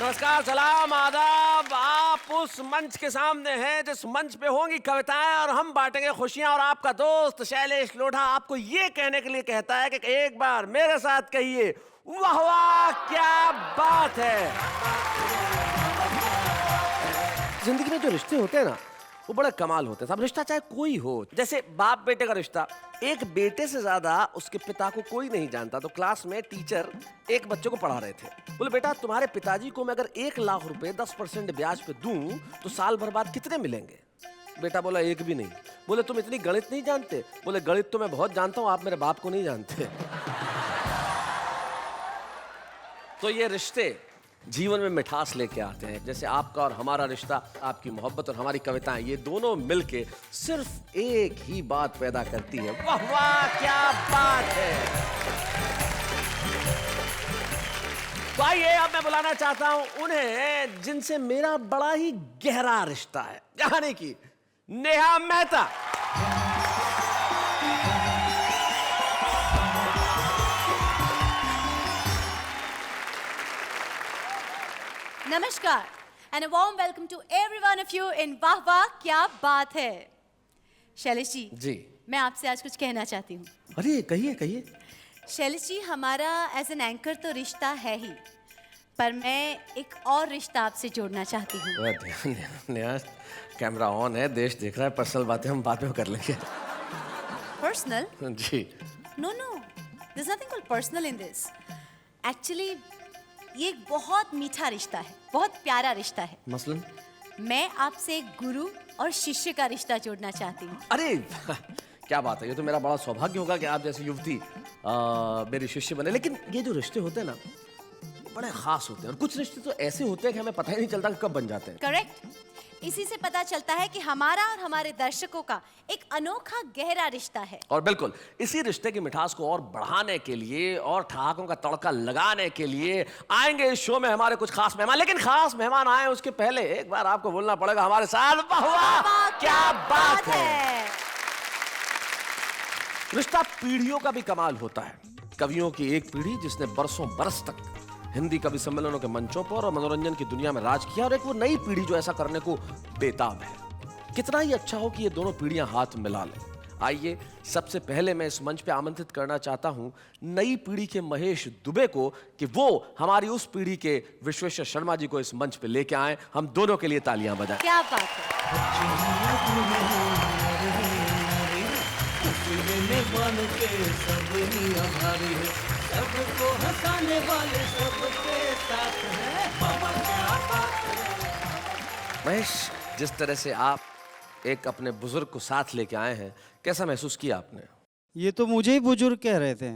नमस्कार, सलाम, आदाब। आप उस मंच के सामने हैं जिस मंच पे होंगी कविताएं और हम बांटेंगे खुशियां। और आपका दोस्त शैलेश लोढ़ा आपको ये कहने के लिए कहता है कि एक बार मेरे साथ कहिए, वाह वाह क्या बात है। जिंदगी में जो रिश्ते होते हैं ना, वो बड़ा कमाल होते हैं। सब रिश्ता चाहे कोई हो, जैसे बाप बेटे का रिश्ता, एक बेटे से ज्यादा उसके पिता को कोई नहीं जानता। तो क्लास में टीचर एक बच्चे को पढ़ा रहे थे। बोले, बेटा तुम्हारे पिताजी को मैं अगर 1 लाख रुपए 10% ब्याज पे दूं तो साल भर बाद कितने मिलेंगे? बेटा बोला, एक भी नहीं। बोले, तुम इतनी गणित नहीं जानते? बोले, गणित तो मैं बहुत जानता हूं, आप मेरे बाप को नहीं जानते। तो ये रिश्ते जीवन में मिठास लेके आते हैं। जैसे आपका और हमारा रिश्ता, आपकी मोहब्बत और हमारी कविताएं, ये दोनों मिलके सिर्फ एक ही बात पैदा करती है, वाह वाह क्या बात है। तो आइए, अब मैं बुलाना चाहता हूं उन्हें जिनसे मेरा बड़ा ही गहरा रिश्ता है, यानी कि नेहा मेहता। नमस्कार and a warm welcome to every one of you in वाह वाह क्या बात है। शैलेश जी, मैं आपसे आज कुछ कहना चाहती हूँ। अरे कहिए कहिए। शैलेश जी, हमारा एज एन एंकर तो रिश्ता है ही, पर मैं एक और रिश्ता आपसे जोड़ना चाहती हूँ। नेहा, कैमरा ऑन है, देश देख रहा है, पर्सनल बातें हम बाद में कर लेंगे। पर्सनल? जी। No, there is nothing called personal in this. Actually ये एक बहुत मीठा रिश्ता है, बहुत प्यारा रिश्ता है। मसलन? मैं आपसे एक गुरु और शिष्य का रिश्ता जोड़ना चाहती हूँ। अरे क्या बात है, ये तो मेरा बड़ा सौभाग्य होगा कि आप जैसी युवती मेरी शिष्य बने। लेकिन ये जो रिश्ते होते हैं ना, बड़े खास होते हैं। और कुछ रिश्ते तो ऐसे होते हैं कि हमें पता ही नहीं चलता कि कब बन जाते हैं। करेक्ट। इसी से पता चलता है कि हमारा और हमारे दर्शकों का एक अनोखा गहरा रिश्ता है। और बिल्कुल इसी रिश्ते की मिठास को और बढ़ाने के लिए और ठहाकों का तड़का लगाने के लिए आएंगे इस शो में हमारे कुछ खास मेहमान। लेकिन खास मेहमान आए उसके पहले एक बार आपको बोलना पड़ेगा हमारे साथ, वाह वाह क्या बात है। रिश्ता पीढ़ियों का भी कमाल होता है। कवियों की एक पीढ़ी जिसने बरसों बरस तक हिंदी कवि सम्मेलनों के मंचों पर और मनोरंजन की दुनिया में राज किया, और एक वो नई पीढ़ी जो ऐसा करने को बेताब है। कितना ही अच्छा हो कि ये दोनों पीढ़ियां हाथ मिला लें। आइए, सबसे पहले मैं इस मंच पे आमंत्रित करना चाहता हूं नई पीढ़ी के महेश दुबे को कि वो हमारी उस पीढ़ी के विश्वेश्वर शर्मा जी को इस मंच पे लेके आए। हम दोनों के लिए तालियां बजाएं। क्या बात है। सबको हंसाने वाले सबके साथ हैं, बाबा क्या बात है। महेश, जिस तरह से आप एक अपने बुजुर्ग को साथ लेके आए हैं, कैसा महसूस किया आपने? ये तो मुझे ही बुजुर्ग कह रहे थे।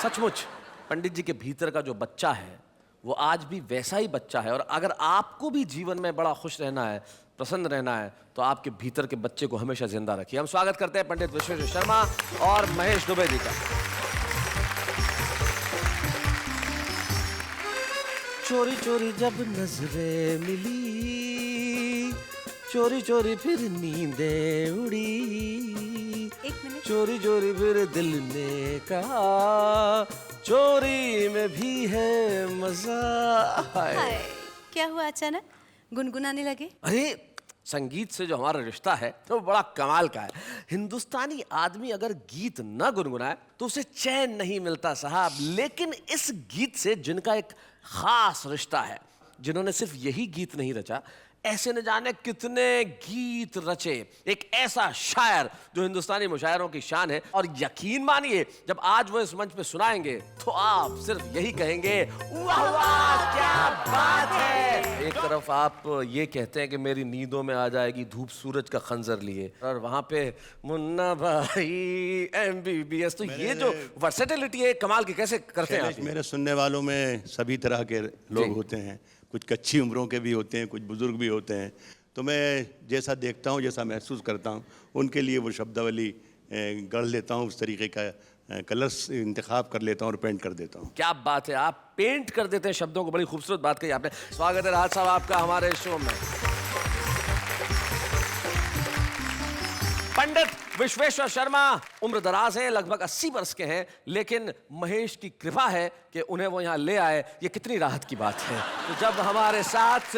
सचमुच पंडित जी के भीतर का जो बच्चा है वो आज भी वैसा ही बच्चा है। और अगर आपको भी जीवन में बड़ा खुश रहना है, प्रसन्न रहना है, तो आपके भीतर के बच्चे को हमेशा जिंदा रखिए। हम स्वागत करते हैं पंडित विश्वेश्वर शर्मा और महेश दुबे जी का। चोरी चोरी जब नजरें मिली, चोरी चोरी फिर नींदें उड़ी, एक मिनट। चोरी चोरी फिर दिल ने कहा, चोरी में भी है मजा। हाय, क्या हुआ अचानक? गुनगुनाने लगे? अरे संगीत से जो हमारा रिश्ता है तो बड़ा कमाल का है। हिंदुस्तानी आदमी अगर गीत न गुनगुनाए तो उसे चैन नहीं मिलता साहब। लेकिन इस गीत से जिनका एक खास रिश्ता है, जिन्होंने सिर्फ यही गीत नहीं रचा, ऐसे न जाने कितने गीत रचे, एक ऐसा शायर जो हिंदुस्तानी मुशायरों की शान है। और यकीन मानिए, जब आज वो इस मंच पे सुनाएंगे तो आप सिर्फ यही कहेंगे, वाह वाह क्या बात है। एक तरफ आप ये कहते हैं कि मेरी नींदों में आ जाएगी धूप सूरज का खंजर लिए, और वहां पे मुन्ना भाई MBBS। तो ये जो वर्सेटिलिटी है, कमाल की कैसे करते हैं आप? मेरे सुनने वालों में सभी तरह के लोग होते हैं, कुछ कच्ची उम्रों के भी होते हैं, कुछ बुजुर्ग भी होते हैं। तो मैं जैसा देखता हूँ, जैसा महसूस करता हूँ, उनके लिए वो शब्दावली गढ़ लेता हूँ, उस तरीके का कलर्स इंतखाब कर लेता हूँ और पेंट कर देता हूँ। क्या बात है, आप पेंट कर देते हैं शब्दों को। बड़ी खूबसूरत बात कही आपने। स्वागत है राहत साहब आपका हमारे शो में। पंडित विश्वेश्वर शर्मा उम्र दराज हैं, लगभग 80 वर्ष के हैं, लेकिन महेश की कृपा है कि उन्हें वो यहाँ ले आए। ये कितनी राहत की बात है। तो जब हमारे साथ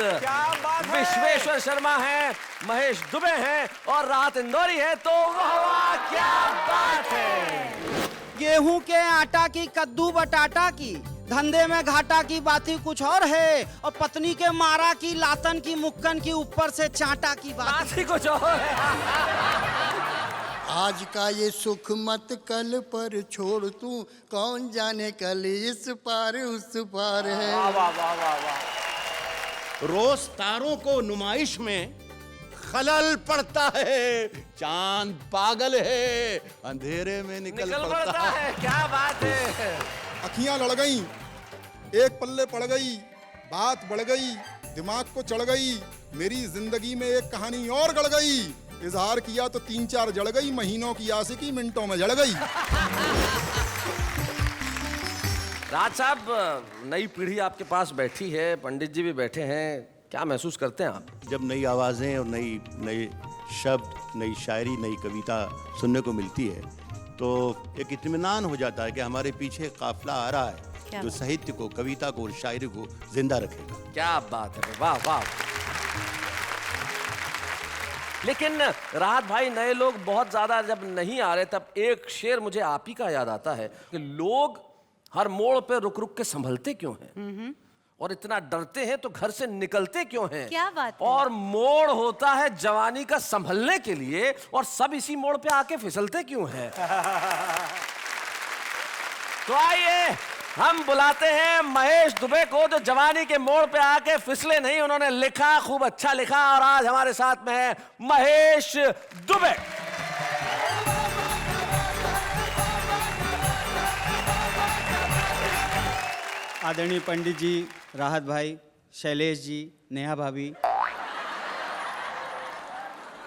विश्वेश्वर शर्मा हैं, महेश दुबे हैं और राहत इंदौरी है, तो वाह क्या बात है। गेहूं के आटा की, कद्दू बटाटा की, धंधे में घाटा की बात ही कुछ और है, और पत्नी के मारा की, लातन की, मुक्कन की, ऊपर से चाटा की बात ही कुछ और है। आज का ये सुख मत कल पर छोड़ तू, कौन जाने कल इस पार उस पार है। वाह वाह वाह वाह वाह। रोज तारों को नुमाइश में खलल पड़ता है, चांद पागल है, अंधेरे में निकल पड़ता है। क्या बात है। अखियां लड़ गईं, एक पल्ले पड़ गई, बात बढ़ गई, दिमाग को चढ़ गई, मेरी जिंदगी में एक कहानी और गढ़ गई। इजहार किया तो 3-4 जड़ गई, महीनों की आशिकी मिनटों में जड़ गई। राज साहब, नई पीढ़ी आपके पास बैठी है, पंडित जी भी बैठे हैं, क्या महसूस करते हैं आप? जब नई आवाज़ें और नए शब्द, नई शायरी, नई कविता सुनने को मिलती है तो एक इत्मीनान हो जाता है कि हमारे पीछे एक काफिला आ रहा है जो साहित्य को, कविता को और शायरी को जिंदा रखेगा। क्या बात है, वाह वाह। लेकिन राहत भाई, नए लोग बहुत ज्यादा जब नहीं आ रहे, तब एक शेर मुझे आप ही का याद आता है कि लोग हर मोड़ पे रुक रुक के संभलते क्यों हैं और इतना डरते हैं तो घर से निकलते क्यों हैं? क्या बात है? और मोड़ होता है जवानी का संभलने के लिए, और सब इसी मोड़ पे आके फिसलते क्यों हैं? तो आइए हम बुलाते हैं महेश दुबे को, जो जवानी के मोड़ पे आके फिसले नहीं, उन्होंने लिखा, खूब अच्छा लिखा, और आज हमारे साथ में है महेश दुबे। आदरणीय पंडित जी, राहत भाई, शैलेश जी, नेहा भाभी।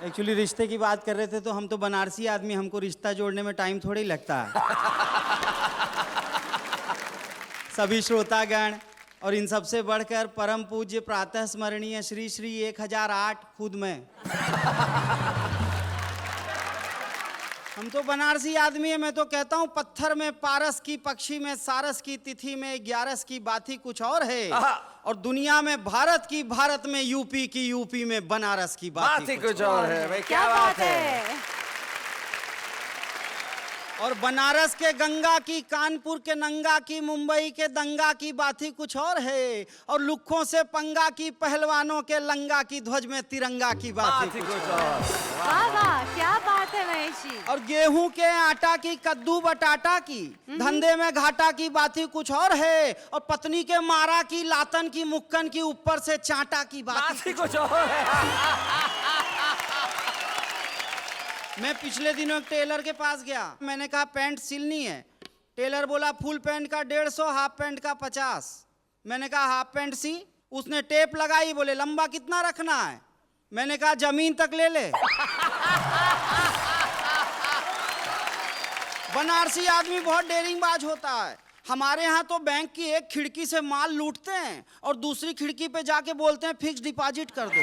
एक्चुअली रिश्ते की बात कर रहे थे, तो हम तो बनारसी आदमी, हमको रिश्ता जोड़ने में टाइम थोड़ा ही लगता है। सभी श्रोतागण और इन सबसे बढ़कर परम पूज्य प्रातः स्मरणीय श्री श्री 1008 खुद में, हम तो बनारसी आदमी है। मैं तो कहता हूँ पत्थर में पारस की, पक्षी में सारस की, तिथि में 11 की बात ही कुछ और है, और दुनिया में भारत की, भारत में यूपी की, यूपी में बनारस की बात ही कुछ और है। भाई क्या बात है। और बनारस के गंगा की, कानपुर के नंगा की, मुंबई के दंगा की बात ही कुछ और है, और लुक्खों से पंगा की, पहलवानों के लंगा की, ध्वज में तिरंगा की बात ही कुछ और। वाह वाह, क्या बात है महेश जी। और गेहूं के आटा की, कद्दू बटाटा की, धंधे में घाटा की बात ही कुछ और है, और पत्नी के मारा की, लातन की, मुक्कन की, ऊपर से चाटा की बात ही कुछ और है। मैं पिछले दिनों एक टेलर के पास गया, मैंने कहा पैंट सिलनी है। टेलर बोला फुल पैंट का 150, हाफ पैंट का 50। मैंने कहा हाफ पैंट सी। उसने टेप लगाई, बोले लंबा कितना रखना है? मैंने कहा जमीन तक ले ले। बनारसी आदमी बहुत डेरिंगबाज होता है। हमारे यहाँ तो बैंक की एक खिड़की से माल लूटते हैं और दूसरी खिड़की पे जाके बोलते हैं फिक्स डिपॉजिट कर दो।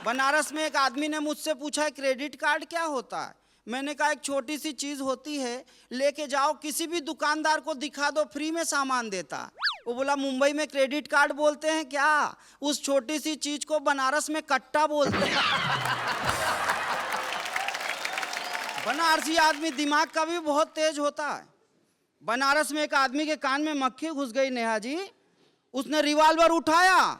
बनारस में एक आदमी ने मुझसे पूछा क्रेडिट कार्ड क्या होता है? मैंने कहा एक छोटी सी चीज होती है, लेके जाओ किसी भी दुकानदार को दिखा दो, फ्री में सामान देता। वो बोला मुंबई में क्रेडिट कार्ड बोलते हैं क्या? उस छोटी सी चीज को बनारस में कट्टा बोलते हैं। बनारसी आदमी दिमाग का भी बहुत तेज होता है। बनारस में एक आदमी के कान में मक्खी घुस गई नेहा जी, उसने रिवॉल्वर उठाया।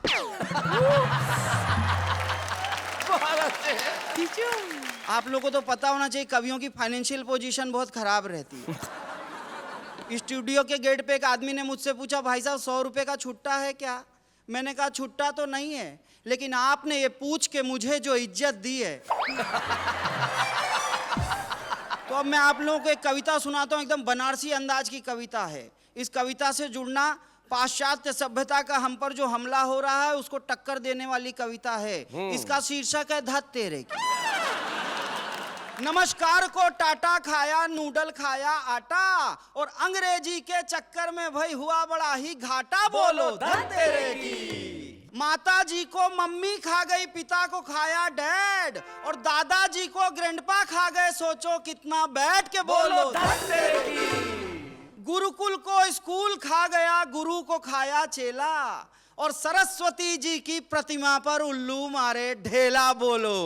आप लोगों को तो पता होना चाहिए कवियों की फाइनेंशियल पोजीशन बहुत खराब रहती है। स्टूडियो के गेट पे एक आदमी ने मुझसे पूछा भाई साहब 100 रुपए का छुट्टा है क्या? मैंने कहा छुट्टा तो नहीं है, लेकिन आपने ये पूछ के मुझे जो इज्जत दी है। तो अब मैं आप लोगों को एक कविता सुनाता हूँ, एकदम बनारसी अंदाज की कविता है। इस कविता से जुड़ना, पाश्चात्य सभ्यता का हम पर जो हमला हो रहा है उसको टक्कर देने वाली कविता है। इसका शीर्षक है धत तेरे की। नमस्कार को टाटा खाया, नूडल खाया आटा, और अंग्रेजी के चक्कर में भाई हुआ बड़ा ही घाटा। बोलो धत तेरे की। माता जी को मम्मी खा गई, पिता को खाया डैड, और दादाजी को ग्रैंडपा खा गए। सोचो कितना बैठ के बोलो। गुरुकुल को स्कूल खा गया, गुरु को खाया चेला, और सरस्वती जी की प्रतिमा पर उल्लू मारे ढेला। बोलो।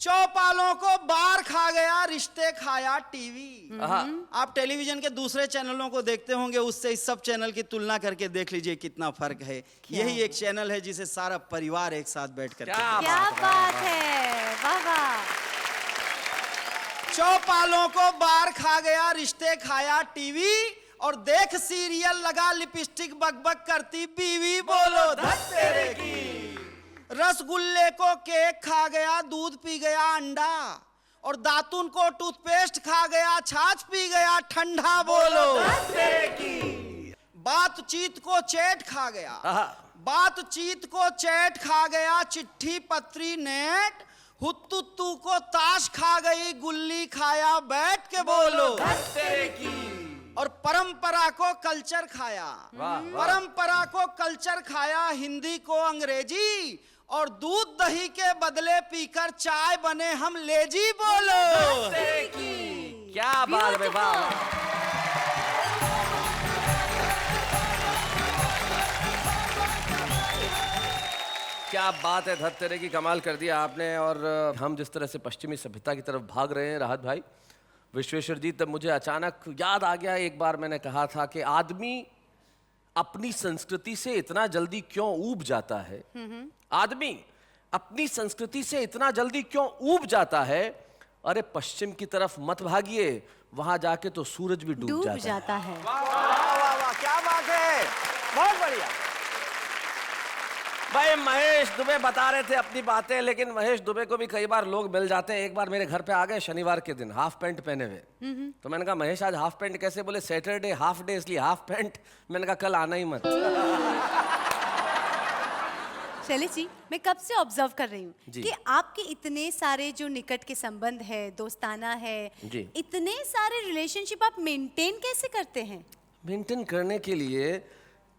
चौपालों को बार खा गया, रिश्ते खाया टीवी। आप टेलीविजन के दूसरे चैनलों को देखते होंगे, उससे इस सब चैनल की तुलना करके देख लीजिए कितना फर्क है। यही एक चैनल है जिसे सारा परिवार एक साथ बैठकर क्या बात है, वाह वाह। चौपालों को बार खा गया, रिश्ते खाया टीवी, और देख सीरियल लगा लिपस्टिक बकबक करती बीवी। बोलो धत तेरे की। रसगुल्ले को केक खा गया, दूध पी गया अंडा, और दातुन को टूथपेस्ट खा गया, छाछ पी गया ठंडा। बोलो। बातचीत को चैट खा गया, बातचीत को चैट खा गया, चिट्ठी पत्री नेट, हुत्तुत्तू को ताश खा गई, गुल्ली खाया बैठ के। बोलो। और परंपरा को कल्चर खाया, परंपरा को कल्चर खाया, हिंदी को अंग्रेजी, और दूध दही के बदले पीकर चाय बने हम लेजी। बोलो। क्या बात है, वाह। क्या बात है, धत तेरे की, कमाल कर दिया आपने। और हम जिस तरह से पश्चिमी सभ्यता की तरफ भाग रहे हैं राहत भाई, विश्वेश्वर जी, तब मुझे अचानक याद आ गया, एक बार मैंने कहा था कि आदमी अपनी संस्कृति से इतना जल्दी क्यों ऊब जाता है। आदमी अपनी संस्कृति से इतना जल्दी क्यों ऊब जाता है। अरे पश्चिम की तरफ मत भागिए, वहां जाके तो सूरज भी डूब जाता है। वाह वाह वाह, क्या बात है, बहुत बढ़िया। भाई महेश दुबे बता रहे थे अपनी बातें, लेकिन महेश दुबे को भी कई बार लोग मिल जाते हैं। एक बार मेरे घर पे आ गए शनिवार के दिन, हाफ पैंट पहने हुए। तो मैंने कहा महेश आज हाफ पैंट कैसे? बोले सैटरडे हाफ डे इसलिए हाफ पैंट। मैंने कहा कल आना ही मत। शैलेश जी, मैं कब से ऑब्जर्व कर रही हूँ जी। कि आपके इतने सारे जो निकट के संबंध है, दोस्ताना है, जी। इतने सारे रिलेशनशिप आप मेंटेन कैसे करते हैं? मेंटेन करने के लिए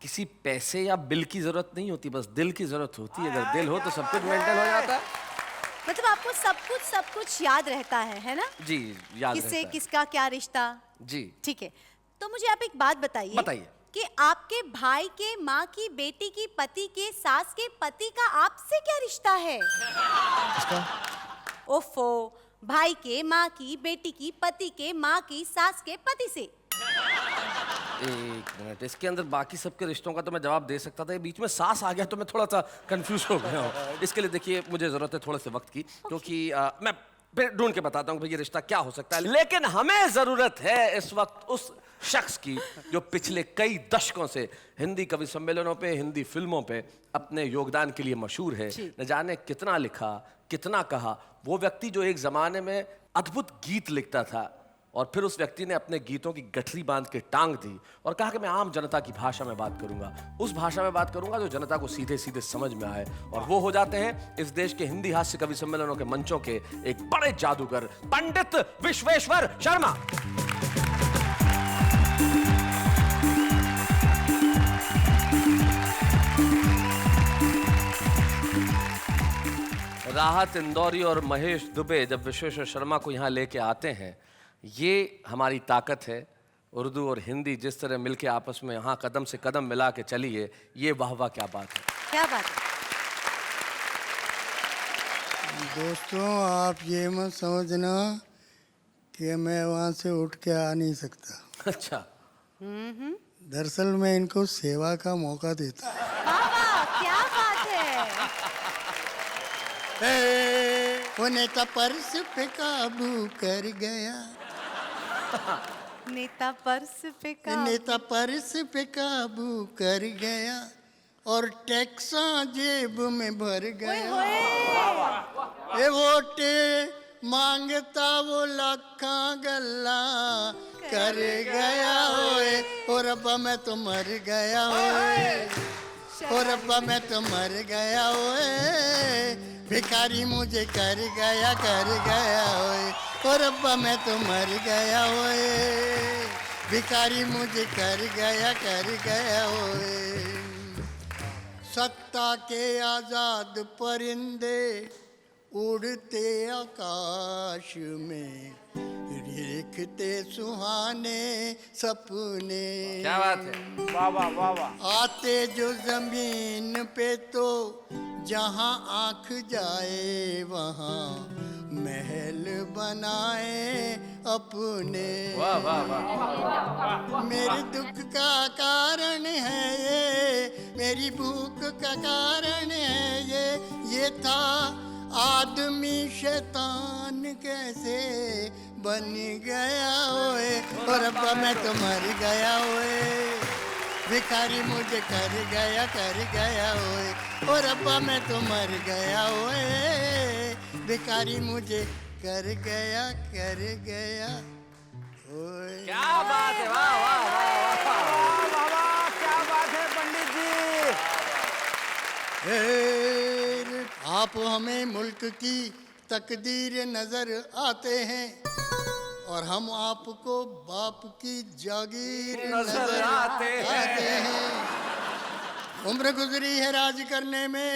किसी पैसे या बिल की जरूरत नहीं होती, बस दिल की जरूरत होती है। अगर दिल हो तो सब कुछ मेंटेन हो जाता है। मतलब आपको सब कुछ याद रहता है ना? जी, याद किससे रहता है। किसका क्या रिश्ता। जी ठीक है, तो मुझे आप एक बात बताइए। बताइए। कि आपके भाई के, माँ की, बेटी की, पति के, सास के पति का आपसे क्या रिश्ता है? ओफो, भाई के, माँ की, बेटी की, पति के, माँ की, सास के पति से। एक मिनट, इसके अंदर बाकी सबके रिश्तों का तो मैं जवाब दे सकता था, ये बीच में सास आ गया तो मैं थोड़ा सा कंफ्यूज हो गया हूँ। इसके लिए देखिए मुझे जरूरत है थोड़े से वक्त की, क्योंकि मैं फिर ढूंढ के बताता हूँ ये रिश्ता क्या हो सकता है। लेकिन हमें जरूरत है इस वक्त उस शख्स की जो पिछले कई दशकों से हिंदी कवि सम्मेलनों पे, हिंदी फिल्मों पे अपने योगदान के लिए मशहूर है। न जाने कितना लिखा, कितना कहा। वो व्यक्ति जो एक जमाने में अद्भुत गीत लिखता था और फिर उस व्यक्ति ने अपने गीतों की गठरी बांध के टांग दी और कहा कि मैं आम जनता की भाषा में बात करूंगा, उस भाषा में बात करूंगा जो जनता को सीधे सीधे समझ में आए। और वो हो जाते हैं इस देश के हिंदी हास्य कवि सम्मेलनों के मंचों के एक बड़े जादूगर, पंडित विश्वेश्वर शर्मा। राहत इंदौरी और महेश दुबे जब विश्वेश्वर शर्मा को यहाँ लेके आते हैं, ये हमारी ताकत है। उर्दू और हिंदी जिस तरह मिलके आपस में यहाँ कदम से कदम मिला के चली है, ये वाह वाह क्या बात है, क्या बात है। दोस्तों, आप ये मत समझना कि मैं वहाँ से उठ के आ नहीं सकता। अच्छा, दरअसल मैं इनको सेवा का मौका देता हूँ। वाह, क्या बात है। वो नेता पर्स पे काबू कर गया, नेता पर्स पे नेता पर्स पे काबू कर गया और टैक्सा जेब में भर गया। ये वोटे मांगता वो लाखा गल्ला कर गया होए, और अब्बा मैं तो मर गया होए, और अब्बा मैं तो मर गया होए, भिखारी मुझे कर गया होए, और अब्बा मैं तो मर गया होए, भिखारी मुझे कर गया होए। सत्ता के आजाद परिंदे उड़ते आकाश में, देखते सुहाने सपने। क्या बात है, वाह वाह वाह वाह। आते जो जमीन पे तो जहां आंख जाए वहां महल बनाए अपने। वाह वाह वाह। मेरे दुख का कारण है ये, मेरी भूख का कारण है ये था आदमी शैतान कैसे बन गया ओए, और अब्बा मैं तो मर गया ओए, भिखारी मुझे कर गया ओए, और अब्बा मैं तो मर गया ओए, भिखारी मुझे कर गया ओए। क्या बात है, वाह वाह वाह वाह। वाह वाह, क्या बात है पंडित जी। आप हमें मुल्क की तकदीर नजर आते हैं और हम आपको बाप की जागीर नजर आते हैं। उम्र गुजरी है राज करने में,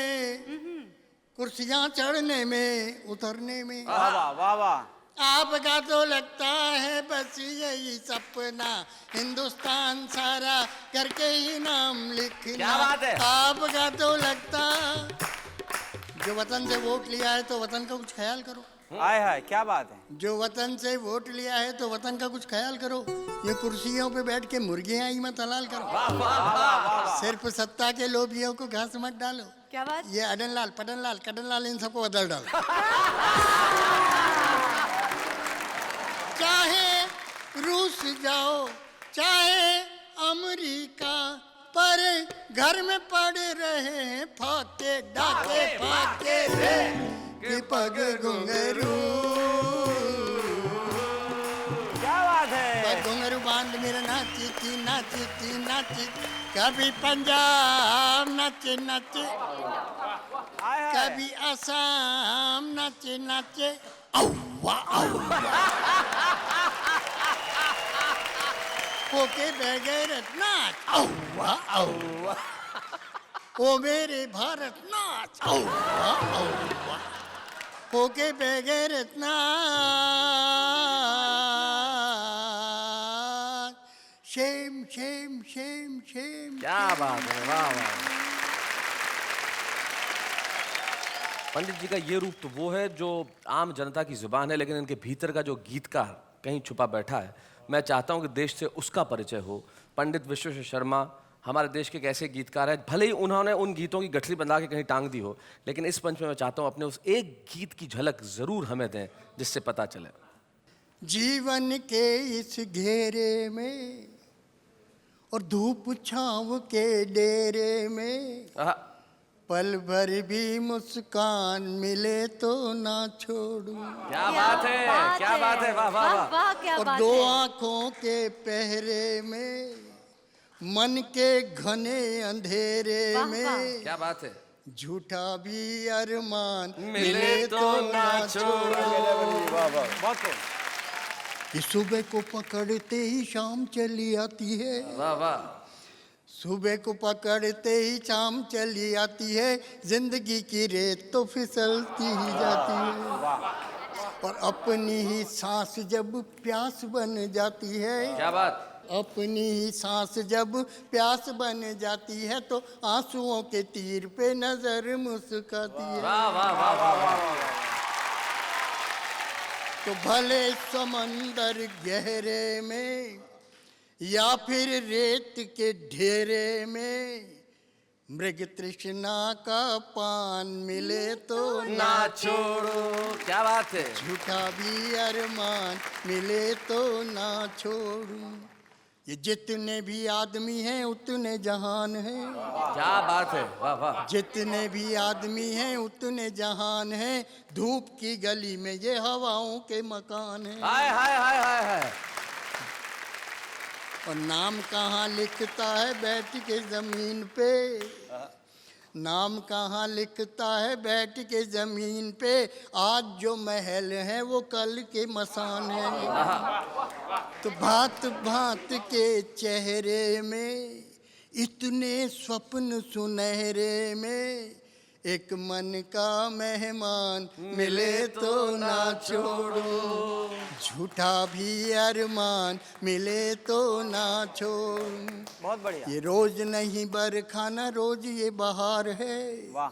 कुर्सियां चढ़ने में उतरने में। वाह वाह वाह वाह। आपका तो लगता है बस यही सपना, हिंदुस्तान सारा करके ही नाम लिखना। क्या बात है? आपका तो लगता, जो वतन से वोट लिया है तो वतन का कुछ ख्याल करो। हाय हाय, क्या बात है। जो वतन से वोट लिया है तो वतन का कुछ ख्याल करो। ये कुर्सियों पे बैठ के मुर्गियां ही मत हलाल करो। सिर्फ सत्ता के लोभियों को घास मत डालो। क्या बात? ये अडन लाल, पडन लाल, कडन लाल, इन सबको बदल डालो। चाहे रूस जाओ चाहे अमेरिका, पर घर में पड़े रहे हैं फाके डाके फाके रे कि पग घुंघरू। क्या बात है। घुंघरू बांध मेरा नाची कभी पंजाब नाचे नाचे, हाय हाय। कभी असम नाचे औवा होके बगैर नाच औवा ओ मेरे भारत नाच औवा होके बगैर नाच। Shem Shem Shem Shem. क्या बात है, वाह वाह। पंडित जी का ये रूप तो वो है जो आम जनता की जुबान है, लेकिन इनके भीतर का जो गीतकार कहीं छुपा बैठा है। मैं चाहता हूं कि देश से उसका परिचय हो। पंडित विश्वेश्वर शर्मा हमारे देश के एक ऐसे गीतकार हैं, भले ही उन्होंने उन गीतों की गठरी बंधा के कहीं टांग दी हो, लेकिन इस पंच में मैं चाहता हूं अपने उस एक गीत की झलक जरूर हमें दें जिससे पता चले। जीवन के इस घेरे में और धूप छांव के डेरे में, आहा, पल भर भी मुस्कान मिले तो ना छोड़ूं। क्या बात है, क्या बात है, वाह वाह वाह। वाह, क्या और बात दो है। आंखों के पहरे में, मन के घने अंधेरे वाह, में, वाह। क्या बात है। झूठा भी अरमान मिले तो ना छोड़ो। बहुत खूब। कि सुबह को पकड़ते ही शाम चली आती है, वाह वाह। सुबह को पकड़ते ही शाम चली आती है, जिंदगी की रेत तो फिसलती ही जाती है, और अपनी ही सांस जब प्यास बन जाती है, क्या बात। अपनी ही सांस जब प्यास बन जाती है तो आंसुओं के तीर पे नजर मुस्काती है। वाह वाह वाह वाह वाह। तो भले समंदर गहरे में या फिर रेत के ढेरे में, मृग तृष्णा का पान मिले तो ना छोड़ो। क्या बात है। झूठा भी अरमान मिले तो ना छोड़ूं। ये जितने भी आदमी हैं उतने जहान हैं, क्या बात है, वाह वाह। जितने भी आदमी हैं उतने जहान हैं, धूप की गली में ये हवाओं के मकान हैं। हाय हाय हाय हाय हाय। और नाम कहाँ लिखता है बैठ के जमीन पे, नाम कहाँ लिखता है बैठ के जमीन पे, आज जो महल है वो कल के मसान है। तो भांत भांत के चेहरे में इतने स्वप्न सुनहरे में एक मन का मेहमान मिले तो ना छोड़ो, झूठा भी अरमान मिले तो ना छोड़ो। बहुत बढ़िया। ये रोज नहीं बरखाना रोज ये बहार है, वाह।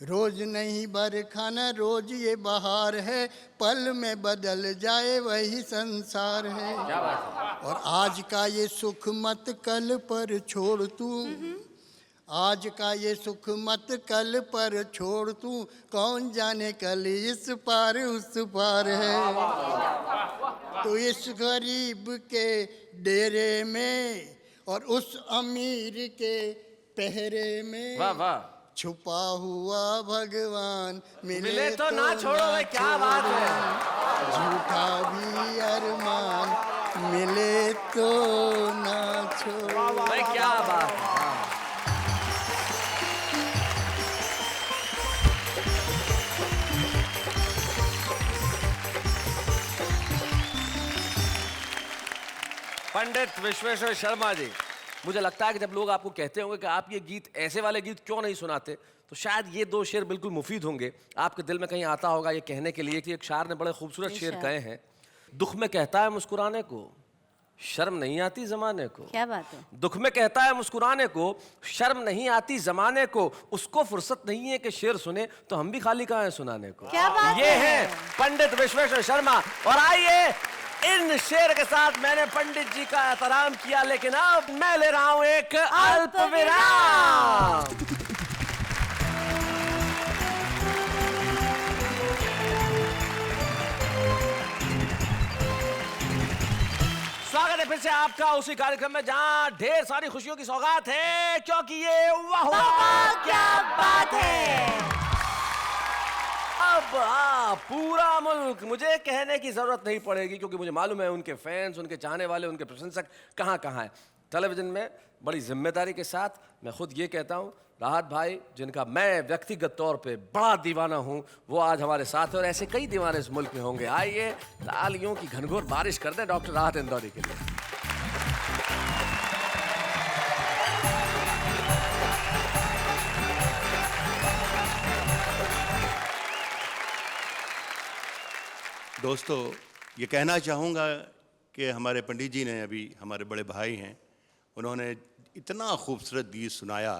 रोज नहीं बरखाना रोज ये बहार है, पल में बदल जाए वही संसार है। क्या बात है। और आज का ये सुख मत कल पर छोड़ तू, आज का ये सुख मत कल पर छोड़ तू, कौन जाने कल इस पार उस पार है। तो इस गरीब के डेरे में और उस अमीर के पहरे में वाह वाह। छुपा हुआ भगवान मिले तो ना छोड़ो भाई, क्या बात है। झूठा भी अरमान मिले तो ना छोड़ो। भाई क्या बात है। पंडित विश्वेश्वर शर्मा जी, मुझे लगता है कि जब लोग आपको कहते होंगे कि आप ये गीत, ऐसे वाले गीत क्यों नहीं सुनाते, तो शायद ये दो शेर बिल्कुल मुफीद होंगे। आपके दिल में कहीं आता होगा ये कहने के लिए कि एक शायर ने बड़े खूबसूरत शेर कहे हैं, दुख में कहता है मुस्कुराने को, शर्म नहीं आती जमाने को। क्या बात है। दुख में कहता है मुस्कुराने को, शर्म नहीं आती जमाने को, उसको फुर्सत नहीं है कि शेर सुने, तो हम भी खाली कहाँ हैं सुनाने को। क्या बात ये है। है पंडित विश्वेश्वर शर्मा। और आइए, इन शेर के साथ मैंने पंडित जी का एहतराम किया, लेकिन अब मैं ले रहा हूं एक अल्प विराम। स्वागत है फिर से आपका उसी कार्यक्रम में जहां ढेर सारी खुशियों की सौगात है, क्योंकि ये वाह वाह क्या बात है। अब पूरा मुल्क, मुझे कहने की जरूरत नहीं पड़ेगी क्योंकि मुझे मालूम है उनके फैंस, उनके चाहने वाले, उनके प्रशंसक कहाँ कहाँ हैं। टेलीविजन में बड़ी जिम्मेदारी के साथ मैं खुद ये कहता हूँ, राहत भाई जिनका मैं व्यक्तिगत तौर पे बड़ा दीवाना हूँ, वो आज हमारे साथ है और ऐसे कई दीवाने इस मुल्क में होंगे। आइए तालियों की घनघोर बारिश कर दें डॉक्टर राहत इंदौरी के लिए। दोस्तों, ये कहना चाहूँगा कि हमारे पंडित जी ने, अभी हमारे बड़े भाई हैं, उन्होंने इतना खूबसूरत गीत सुनाया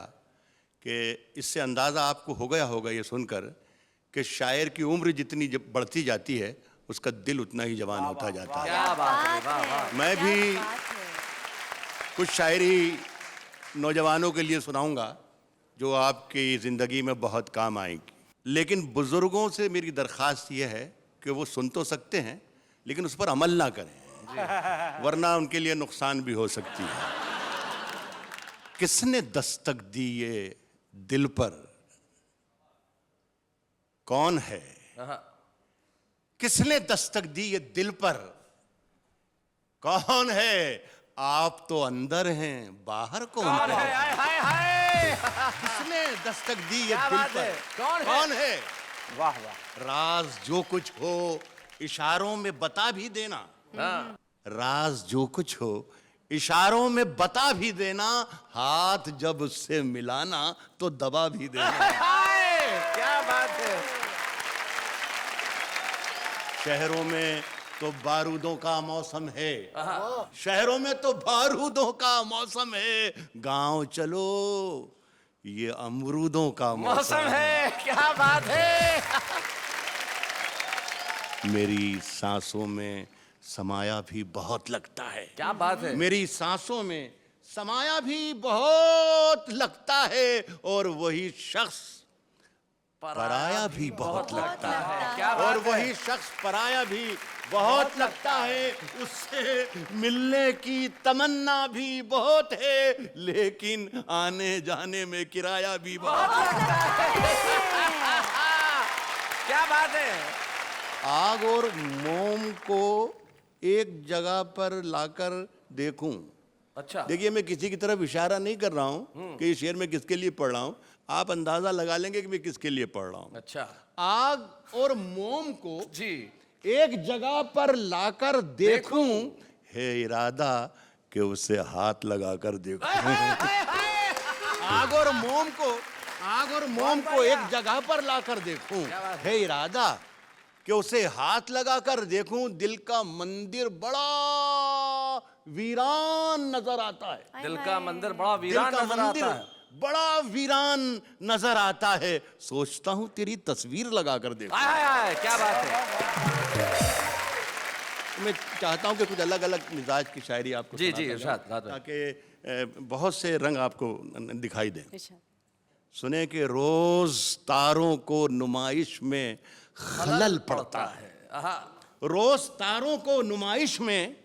कि इससे अंदाज़ा आपको हो गया होगा ये सुनकर कि शायर की उम्र जितनी जब बढ़ती जाती है उसका दिल उतना ही जवान होता जाता है। क्या बात है, वाह वाह। मैं भी कुछ शायरी नौजवानों के लिए सुनाऊंगा जो आपकी ज़िंदगी में बहुत काम आएगी, लेकिन बुज़ुर्गों से मेरी दरख्वास्त ये है कि वो सुन तो सकते हैं लेकिन उस पर अमल ना करें, वरना उनके लिए नुकसान भी हो सकती है। किसने दस्तक दी ये दिल पर, कौन है? किसने दस्तक दी ये दिल पर, कौन है? आप तो अंदर हैं, बाहर कौन है? हाय हाय हाय। किसने दस्तक दी ये क्या दिल बात पर? है? कौन है? कौन है? वाह वाह। राज जो कुछ हो इशारों में बता भी देना, राज जो कुछ हो इशारों में बता भी देना, हाथ जब उससे मिलाना तो दबा भी देना। हाय, क्या बात है। शहरों में तो बारूदों का मौसम है, शहरों में तो बारूदों का मौसम है, गांव चलो ये अमरूदों का मौसम है। क्या बात है। मेरी सांसों में समाया भी बहुत लगता है, क्या बात है। मेरी सांसों में समाया भी बहुत लगता है, और वही शख्स पराया भी बहुत लगता है, क्या बात और है। वही शख्स पराया भी बहुत लगता है, उससे मिलने की तमन्ना भी बहुत है, लेकिन आने जाने में किराया भी बहुत लगता है। क्या बात है। आग और मोम को एक जगह पर लाकर देखूं। अच्छा, देखिए, मैं किसी की तरफ इशारा नहीं कर रहा हूं कि ये शेर मैं किसके लिए पढ़ रहा हूं, आप अंदाजा लगा लेंगे कि मैं किसके लिए पढ़ रहा हूं। अच्छा आग और मोम को जी। एक जगह पर लाकर देखूं, है इरादा कि उसे हाथ लगाकर देखूं। आग और मोम को एक जगह पर लाकर देखूं है इरादा, कि उसे हाथ लगाकर देखूं। दिल का मंदिर बड़ा वीरान नजर आता है। दिल का मंदिर बड़ा दिल वीरान का नजर मंदिर आता है। बड़ा वीरान नजर आता है। सोचता हूं तेरी तस्वीर लगाकर देखूं। हाय हाय हाय, क्या बात है। मैं चाहता हूं कि कुछ अलग अलग मिजाज की शायरी आपको जी, सुनाता जी, इरशाद, जाऊं, रात में। ताकि बहुत से रंग आपको दिखाई दें। इरशाद। सुने कि रोज तारों को नुमाइश में खलल पड़ता है। आहा, रोज तारों को नुमाइश में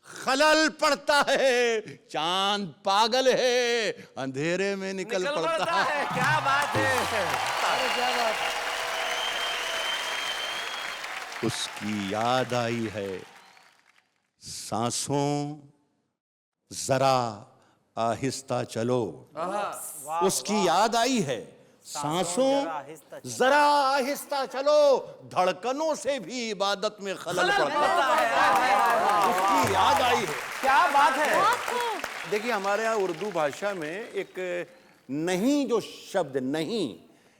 खलल पड़ता है। चांद पागल है, अंधेरे में निकल पड़ता है। क्या बात है। अरे क्या बात है। उसकी याद आई है सांसों जरा आहिस्ता चलो। उसकी याद आई है सांसों जरा आहिस्ता चलो। धड़कनों से भी इबादत में खलल पड़ता है। उसकी याद आई है। क्या बात है। देखिए हमारे यहाँ उर्दू भाषा में एक नहीं जो शब्द नहीं,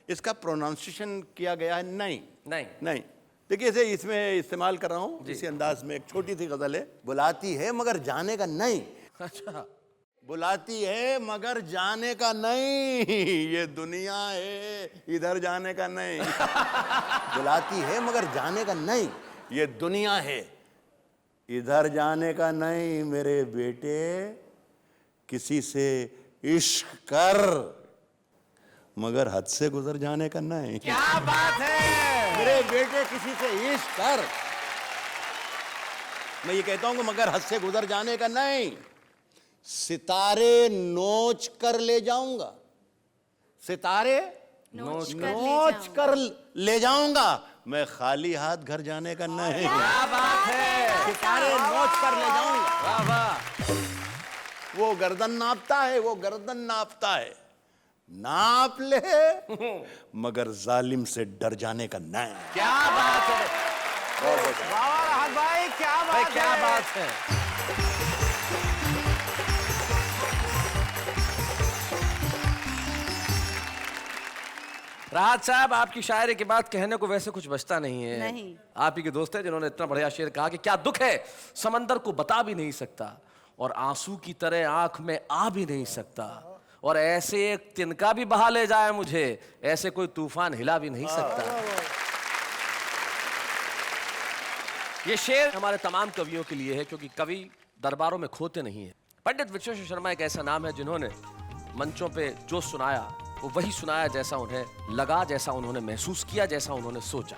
इसका प्रोनाउंसिएशन किया गया है नहीं। नहीं। देखिए इसे इसमें इस्तेमाल कर रहा हूँ इसी अंदाज में। एक छोटी सी गजल है। बुलाती है मगर जाने का नहीं। अच्छा, बुलाती है मगर जाने का नहीं। ये दुनिया है, इधर जाने का नहीं। बुलाती है मगर जाने का नहीं। ये दुनिया है, इधर जाने का नहीं। मेरे बेटे किसी से इश्क कर, मगर हद से गुजर जाने का नहीं। क्या बात है। मेरे बेटे किसी से इश्क कर, मैं ये कहता हूं कि मगर हद से गुजर जाने का नहीं। सितारे नोच कर ले जाऊंगा। सितारे नोच कर ले जाऊंगा। मैं खाली हाथ घर जाने का नहीं। क्या बात है। सितारे नोच कर ले जाऊंगा। वाह वाह। वो गर्दन नापता है। नाप ले मगर जालिम से डर जाने का नहीं। क्या बात है। वाह राहत भाई, क्या भाई बात क्या है। बात है। राहत साहब, आपकी शायरी के बाद कहने को वैसे कुछ बचता नहीं है। नहीं। आप ही के दोस्त हैं जिन्होंने इतना बढ़िया शेर कहा कि क्या दुख है समंदर को बता भी नहीं सकता, और आंसू की तरह आंख में आ भी नहीं सकता, और ऐसे एक तिनका भी बहा ले जाए मुझे, ऐसे कोई तूफान हिला भी नहीं सकता। ये शेर हमारे तमाम कवियों के लिए है, क्योंकि कवि दरबारों में खोते नहीं है। पंडित विश्वेश्वर शर्मा एक ऐसा नाम है जिन्होंने मंचों पे जो सुनाया वो वही सुनाया जैसा उन्हें लगा, जैसा उन्होंने महसूस किया, जैसा उन्होंने सोचा।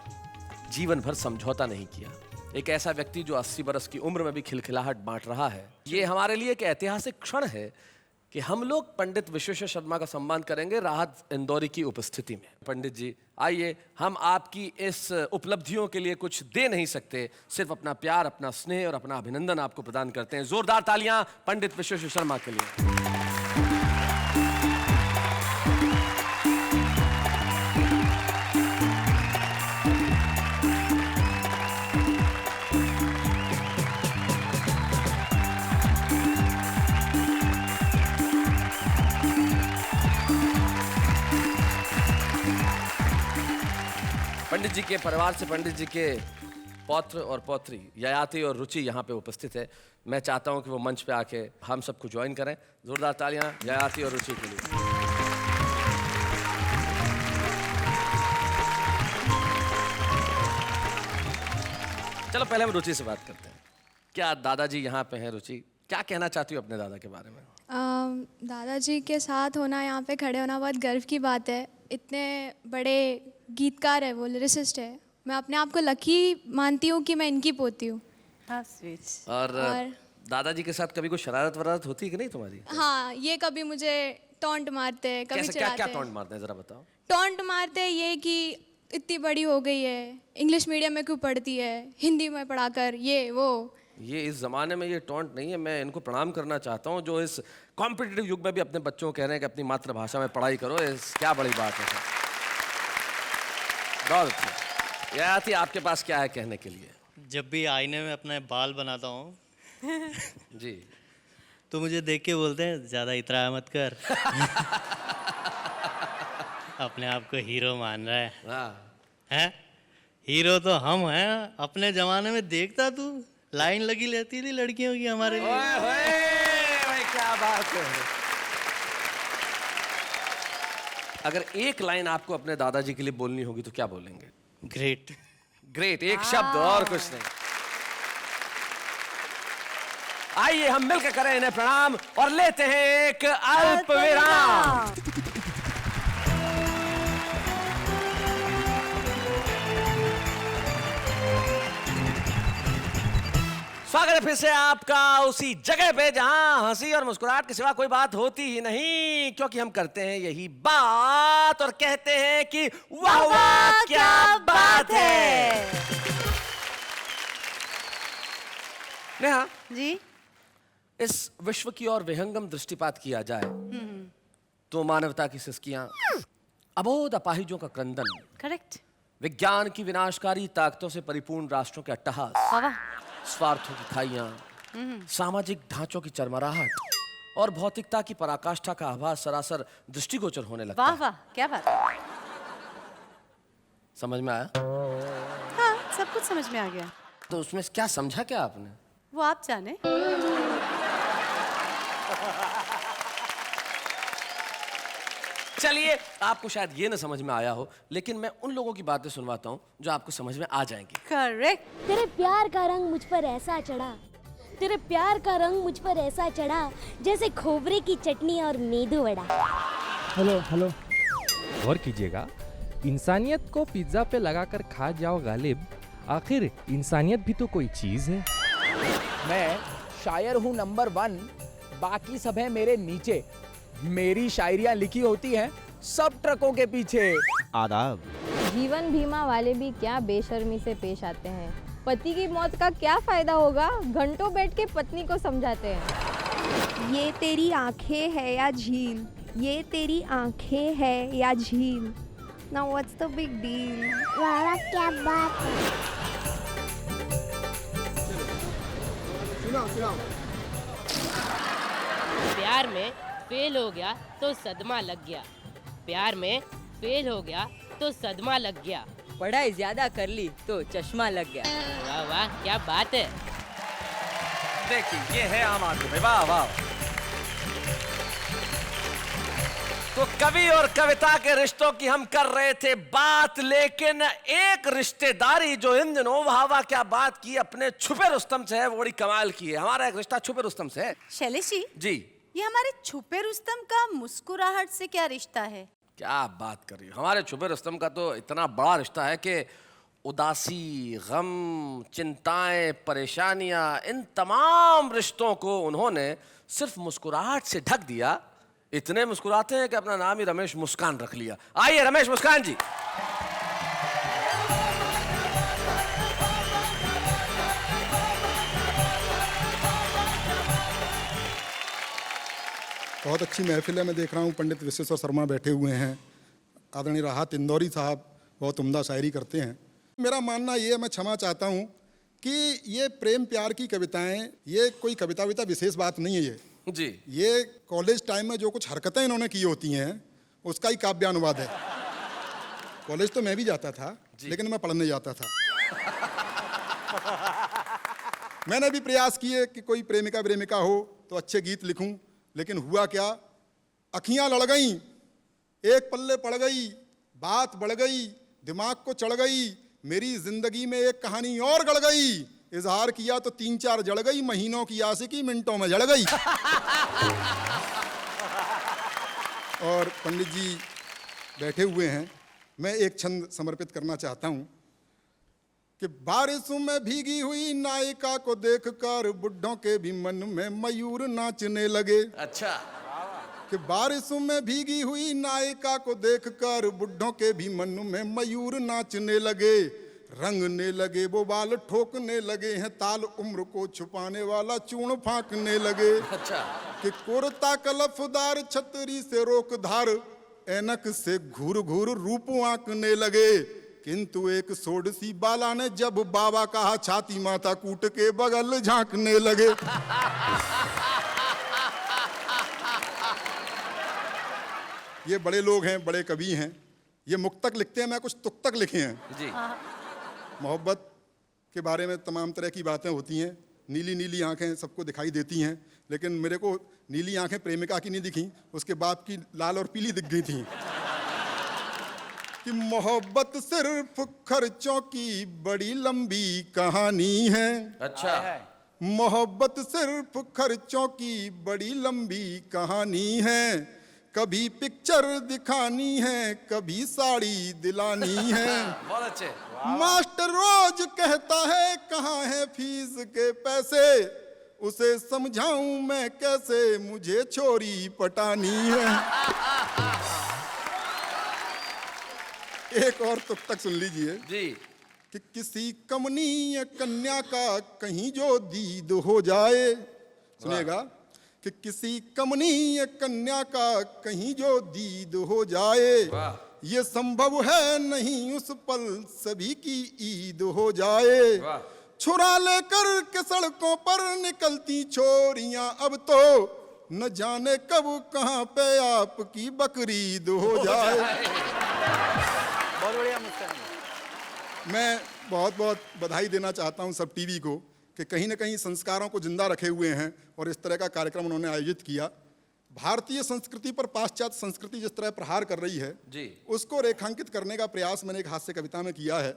जीवन भर समझौता नहीं किया। एक ऐसा व्यक्ति जो 80 बरस की उम्र में भी खिलखिलाहट बांट रहा है। ये हमारे लिए एक ऐतिहासिक क्षण है कि हम लोग पंडित विश्वेश्वर शर्मा का सम्मान करेंगे राहत इंदौरी की उपस्थिति में। पंडित जी आइए, हम आपकी इस उपलब्धियों के लिए कुछ दे नहीं सकते, सिर्फ अपना प्यार, अपना स्नेह और अपना अभिनंदन आपको प्रदान करते हैं। जोरदार तालियां पंडित विश्वेश्वर शर्मा के लिए। पंडित जी के परिवार से पंडित जी के पौत्र और पौत्री ययाति और रुचि यहाँ पे उपस्थित है। मैं चाहता हूँ कि वो मंच पे आके हम सबको ज्वाइन करें। जोरदार तालियां ययाति और रुचि के लिए। चलो पहले हम रुचि से बात करते हैं। क्या दादाजी यहाँ पे हैं? रुचि, क्या कहना चाहती हो अपने दादा के बारे में? दादाजी के साथ होना, यहाँ पे खड़े होना बहुत गर्व की बात है। इतने बड़े गीतकार है, वो लिरिसिस्ट है। मैं अपने आप को लकी मानती हूँ कि मैं इनकी पोती हूँ। हाँ, स्वीट। और दादाजी के साथ कभी कोई शरारत वरारत होती है कि नहीं तुम्हारी? हाँ, ये कभी मुझे टॉन्ट मारते हैं, कभी कैसे, क्या क्या चिढ़ाते हैं। टॉन्ट मारते हैं जरा बताओ। टॉन्ट मारते हैं ये कि इतनी बड़ी हो गई है, इंग्लिश मीडियम में क्यों पढ़ती है, हिंदी में पढ़ाकर, ये वो। ये इस जमाने में ये टॉन्ट नहीं है। मैं इनको प्रणाम करना चाहता हूँ जो इस कॉम्पिटिटिव युग में भी अपने बच्चों को कह रहे हैं कि अपनी मातृभाषा में पढ़ाई करो। क्या बड़ी बात है। बहुत अच्छा। ययाति, आपके पास क्या है कहने के लिए? जब भी आईने में अपने बाल बनाता हूँ जी, तो मुझे देख के बोलते हैं ज्यादा इतरा मत कर। अपने आप को हीरो मान रहा है हाँ। हैं? हीरो तो हम हैं। अपने जमाने में देखता तू, लाइन लगी रहती थी लड़कियों की हमारे लिए। ओए होए, भाई क्या बात है। अगर एक लाइन आपको अपने दादाजी के लिए बोलनी होगी तो क्या बोलेंगे? ग्रेट। ग्रेट, एक शब्द और कुछ नहीं। आइए हम मिलकर करें इन्हें प्रणाम और लेते हैं एक अल्प विराम। स्वागत है फिर से आपका उसी जगह पे जहां हंसी और मुस्कुराहट के सिवा कोई बात होती ही नहीं, क्योंकि हम करते हैं यही बात और कहते हैं कि वाह वाह क्या बात है। नेहा जी, इस विश्व की ओर विहंगम दृष्टिपात किया जाए तो मानवता की सिसकियां, अबोध अपाहिजों का क्रंदन, करेक्ट। विज्ञान की विनाशकारी ताकतों से परिपूर्ण राष्ट्रों के अट्टहास, वाह, स्वार्थों की खाइयां, सामाजिक ढांचों की चरमराहट और भौतिकता की पराकाष्ठा का आभास सरासर दृष्टिगोचर होने लगता वाह है। वाह क्या बात है। समझ में आया? हाँ, सब कुछ समझ में आ गया। तो उसमें से क्या समझा क्या आपने? वो आप जाने। चलिए, आपको शायद ये न समझ में आया हो, लेकिन मैं उन लोगों की बातें सुनवाता हूँ जो आपको समझ में आ जाएंगी। करेक्ट। तेरे प्यार का रंग मुझ पर ऐसा चढ़ा, तेरे प्यार का रंग मुझ पर ऐसा चढ़ा, जैसे खोबरे की चटनी और मेदू वड़ा। हेलो हेलो, गौर कीजिएगा, इंसानियत को पिज्जा पे लगाकर खा जाओ गालिब, आखिर इंसानियत भी तो कोई चीज है। मैं शायर हूँ नंबर 1, बाकी सब है मेरे नीचे। मेरी शायरियाँ लिखी होती हैं सब ट्रकों के पीछे। आदाब। जीवन बीमा वाले भी क्या बेशर्मी से पेश आते हैं। पति की मौत का क्या फायदा होगा, घंटों बैठ के पत्नी को समझाते हैं। ये तेरी आंखें है या झील, ये तेरी आंखें है या झील। Now what's the big deal? वाह क्या बात है। प्यार में फेल हो गया तो सदमा लग गया, प्यार में फेल हो गया तो सदमा लग गया, पढ़ाई ज्यादा कर ली तो चश्मा लग गया। वाह वाह क्या बात है। देखिए, ये है आम आदमी। वाह वाह। तो कवि और कविता के रिश्तों की हम कर रहे थे बात, लेकिन एक रिश्तेदारी जो इन दिनों वाह वाह क्या बात की अपने छुपे रुस्तम से है, वो बड़ी कमाल की है। हमारा एक रिश्ता छुपे रुस्तम से है। शैलेश जी, ये हमारे छुपे रुस्तम का मुस्कुराहट से क्या रिश्ता है? क्या बात कर रही हो। हमारे छुपे रुस्तम का तो इतना बड़ा रिश्ता है कि उदासी, गम, चिंताएं, परेशानियां, इन तमाम रिश्तों को उन्होंने सिर्फ मुस्कुराहट से ढक दिया। इतने मुस्कुराते हैं कि अपना नाम ही रमेश मुस्कान रख लिया। आइए रमेश मुस्कान जी। बहुत अच्छी महफिल है। मैं देख रहा हूँ पंडित विश्वेश्वर शर्मा बैठे हुए हैं, आदरणीय राहत इंदौरी साहब बहुत उम्दा शायरी करते हैं। मेरा मानना ये है, मैं क्षमा चाहता हूँ कि ये प्रेम प्यार की कविताएं, ये कोई कविता विता विशेष बात नहीं है। ये कॉलेज टाइम में जो कुछ हरकतें इन्होंने की होती हैं उसका ही काव्यानुवाद है। कॉलेज तो मैं भी जाता था, लेकिन मैं पढ़ने जाता था। मैंने भी प्रयास किए कि कोई प्रेमिका प्रेमिका हो तो अच्छे गीत लिखूं, लेकिन हुआ क्या, अखियां लड़ गईं, एक पल्ले पड़ गई, बात बढ़ गई, दिमाग को चढ़ गई, मेरी जिंदगी में एक कहानी और गढ़ गई, इजहार किया तो 3-4 जड़ गई, महीनों की आशिकी मिनटों में जड़ गई। और पंडित जी बैठे हुए हैं, मैं एक छंद समर्पित करना चाहता हूं कि बारिशों में भीगी हुई नायिका को देखकर बुढ़ों के भी मन में मयूर नाचने लगे। अच्छा। कि बारिशों में भीगी हुई नायिका को देखकर बुढ़ों के भी मन में मयूर नाचने लगे, रंगने लगे वो बाल ठोकने लगे हैं, ताल उम्र को छुपाने वाला चूर्ण फांकने लगे। अच्छा। कि कुर्ता कलफदार छतरी से रोक धार, ऐनक से घूर घूर रूप आंकने लगे, किंतु एक सोडसी बाला ने जब बाबा कहा छाती माथा कूट के बगल झांकने लगे। ये बड़े लोग हैं, बड़े कवि हैं, ये मुक्तक लिखते हैं, मैं कुछ तुक्तक लिखे हैं जी। मोहब्बत के बारे में तमाम तरह की बातें होती हैं। नीली नीली आंखें सबको दिखाई देती हैं, लेकिन मेरे को नीली आंखें प्रेमिका की नहीं दिखी, उसके बाप की लाल और पीली दिख गई थी। कि मोहब्बत सिर्फ खर्चों की बड़ी लंबी कहानी है। अच्छा। मोहब्बत सिर्फ खर्चों की बड़ी लंबी कहानी है। कभी पिक्चर दिखानी है, कभी साड़ी दिलानी है। बहुत अच्छे। मास्टर रोज कहता है कहाँ है फीस के पैसे, उसे समझाऊं मैं कैसे, मुझे छोरी पटानी है। एक और तुक सुन लीजिए जी। कि किसी कमनीय कन्या का कहीं जो दीद हो जाए, सुनिएगा, कि किसी कमनीय कन्या का कहीं जो दीद हो जाए, ये संभव है नहीं उस पल सभी की ईद हो जाए। छुरा लेकर के सड़कों पर निकलती छोरियां अब तो न जाने कब कहां पे आपकी बकरीद हो जाए। बहुत बढ़िया मुस्कान। मैं बहुत बहुत बधाई देना चाहता हूं सब टीवी को कि कहीं ना कहीं संस्कारों को जिंदा रखे हुए हैं और इस तरह का कार्यक्रम उन्होंने आयोजित किया। भारतीय संस्कृति पर पाश्चात्य संस्कृति जिस तरह प्रहार कर रही है जी, उसको रेखांकित करने का प्रयास मैंने एक हास्य कविता में किया है।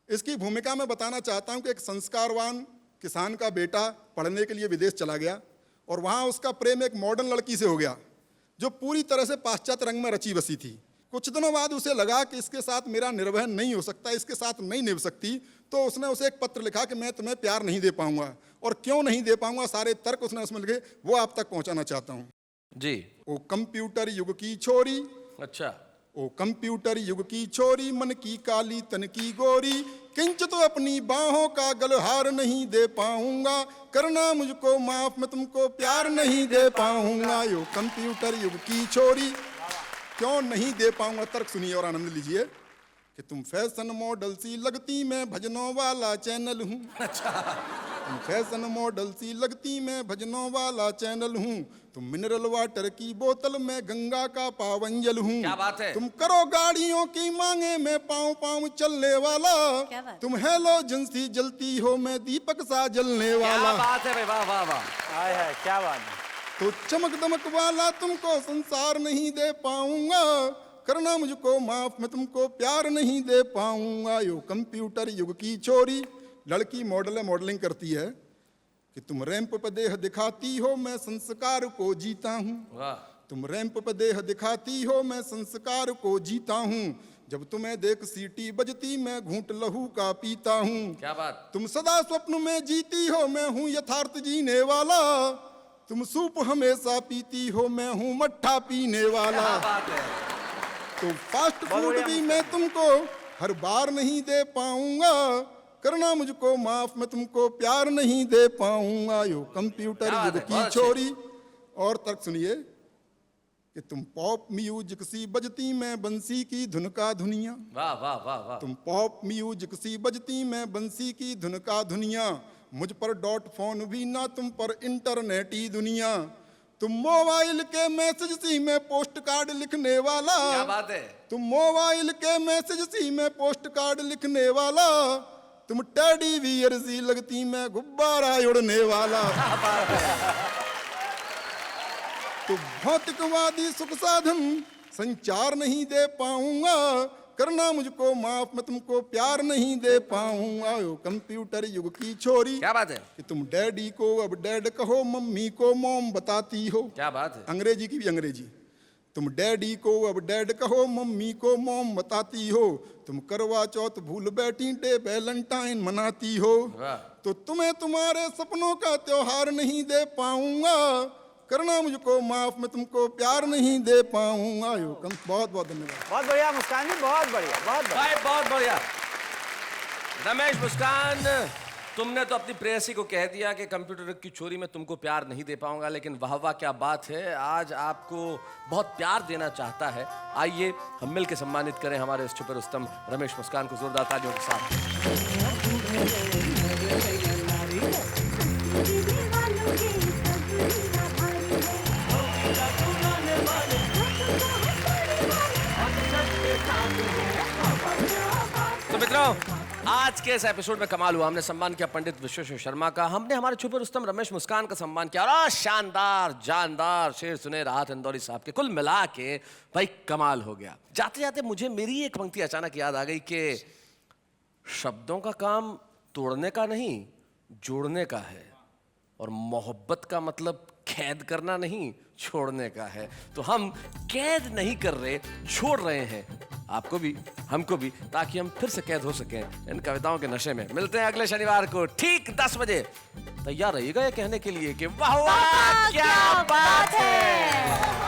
इसकी भूमिका में बताना चाहता हूं कि एक संस्कारवान किसान का बेटा पढ़ने के लिए विदेश चला गया और वहाँ उसका प्रेम एक मॉडर्न लड़की से हो गया जो पूरी तरह से पाश्चात्य रंग में रची बसी थी। कुछ दिनों बाद उसे लगा कि इसके साथ मेरा निर्वहन नहीं हो सकता, इसके साथ नहीं निभ सकती, तो उसने उसे एक पत्र लिखा कि मैं तुम्हें प्यार नहीं दे पाऊंगा, और क्यों नहीं दे पाऊंगा सारे तर्क उसने उसमें लिखे, वो आप तक पहुंचाना चाहता हूं जी। ओ कंप्यूटर युग की छोरी, अच्छा, ओ कंप्यूटर युग की छोरी, मन की काली तन की गोरी, किंचित तो अपनी बाहों का गलहार नहीं दे पाऊंगा, करना मुझको माफ मैं तुमको प्यार नहीं दे पाऊंगा। यो कंप्यूटर युग की छोरी, क्यों नहीं दे पाऊंगा, तर्क सुनिए और आनंद लीजिए कि तुम फैशन मॉडल सी लगती, मैं भजनों वाला चैनल हूँ। अच्छा। तुम फैशन मॉडल सी लगती, मैं भजनों वाला चैनल हूँ। तुम मिनरल वाटर की बोतल, मैं गंगा का पावन जल हूँ। क्या बात है। तुम करो गाड़ियों की मांगे, मैं पाँव पाँव चलने वाला। तुम हेलो जिंसी जलती हो, मैं दीपक सा जलने वाला। क्या बात है भाई, वाह वाह वाह। आय है, क्या बात है। तो चमक दमक वाला तुमको संसार नहीं दे पाऊंगा, करना मुझको माफ मैं तुमको प्यार नहीं दे पाऊंगा। यो कंप्यूटर युग की छोरी, लड़की मॉडल है, मॉडलिंग करती है कि तुम रैंप पर देह दिखाती हो, मैं संस्कार को जीता हूँ। तुम रैंप पर देह दिखाती हो, मैं संस्कार को जीता हूँ। जब तुम्हें देख सीटी बजती, मैं घूंट लहू का पीता हूँ। क्या बात। तुम सदा स्वप्न में जीती हो, मैं हूँ यथार्थ जीने वाला। तुम सूप हमेशा पीती हो, मैं हूँ मट्ठा पीने वाला। क्या बात है। तो फास्ट फूड भी मैं तुमको हर बार नहीं दे पाऊंगा, करना मुझको माफ मैं तुमको प्यार नहीं दे पाऊंगा। यो कंप्यूटर युग की छोरी, और तर्क सुनिए कि तुम पॉप म्यूजिक सी बजती, मैं बंसी की धुन का धुनिया। वाह वाह वाह वाह। तुम पॉप म्यूजिक सी बजती, मैं बंसी की धुन का धुनिया। मुझ पर डॉट फोन भी ना, तुम पर इंटरनेट ही दुनिया। तुम मोबाइल के मैसेज सी, मैं पोस्ट कार्ड लिखने वाला। क्या बात है। तुम मोबाइल के मैसेज सी, मैं पोस्ट कार्ड लिखने वाला। तुम टेडी बियर सी लगती, मैं गुब्बारा उड़ने वाला। तो भौतिकवादी सुख साधन संचार नहीं दे पाऊंगा, करना मुझको माफ मैं तुमको प्यार नहीं दे पाऊंगा। कंप्यूटर युग की छोरी, क्या बात है। कि तुम डैडी को अब डैड कहो, मम्मी को मॉम बताती हो। क्या बात है। अंग्रेजी की भी अंग्रेजी। तुम डैडी को अब डैड कहो, मम्मी को मॉम बताती हो। तुम करवा चौथ भूल बैठी, डे वैलेंटाइन मनाती हो। तो तुम्हें तुम्हारे सपनों का त्योहार नहीं दे पाऊंगा, करना मुझको माफ मैं तुमको प्यार नहीं दे पाऊंगा। बहुत बहुत धन्यवाद। बहुत बढ़िया मुस्कान जी, बहुत बढ़िया, बहुत बढ़िया। बहुत बढ़िया। रमेश मुस्कान, तुमने तो अपनी प्रेयसी को कह दिया कि कंप्यूटर की छोरी में तुमको प्यार नहीं दे पाऊंगा, लेकिन वाह वाह क्या बात है, आज आपको बहुत प्यार देना चाहता है। आइए हम मिल के सम्मानित करें हमारे इस छुपे रुस्तम रमेश मुस्कान को जोरदार तालियों के साथ। आज के इस एपिसोड में कमाल हुआ। हमने सम्मान किया पंडित विश्वेश्वर शर्मा का, हमने हमारे छुपे रुस्तम रमेश मुस्कान का सम्मान किया, और शानदार जानदार शेर सुने राहत इंदौरी साहब के। कुल मिला के भाई कमाल हो गया। जाते जाते मुझे मेरी एक पंक्ति अचानक याद आ गई कि शब्दों का काम तोड़ने का नहीं, जोड़ने का है, और मोहब्बत का मतलब कैद करना नहीं, छोड़ने का है। तो हम कैद नहीं कर रहे, छोड़ रहे हैं, आपको भी हमको भी, ताकि हम फिर से कैद हो सकें इन कविताओं के नशे में। मिलते हैं अगले शनिवार को ठीक 10 बजे। तैयार रहिएगा ये कहने के लिए कि वाह वाह क्या बात है।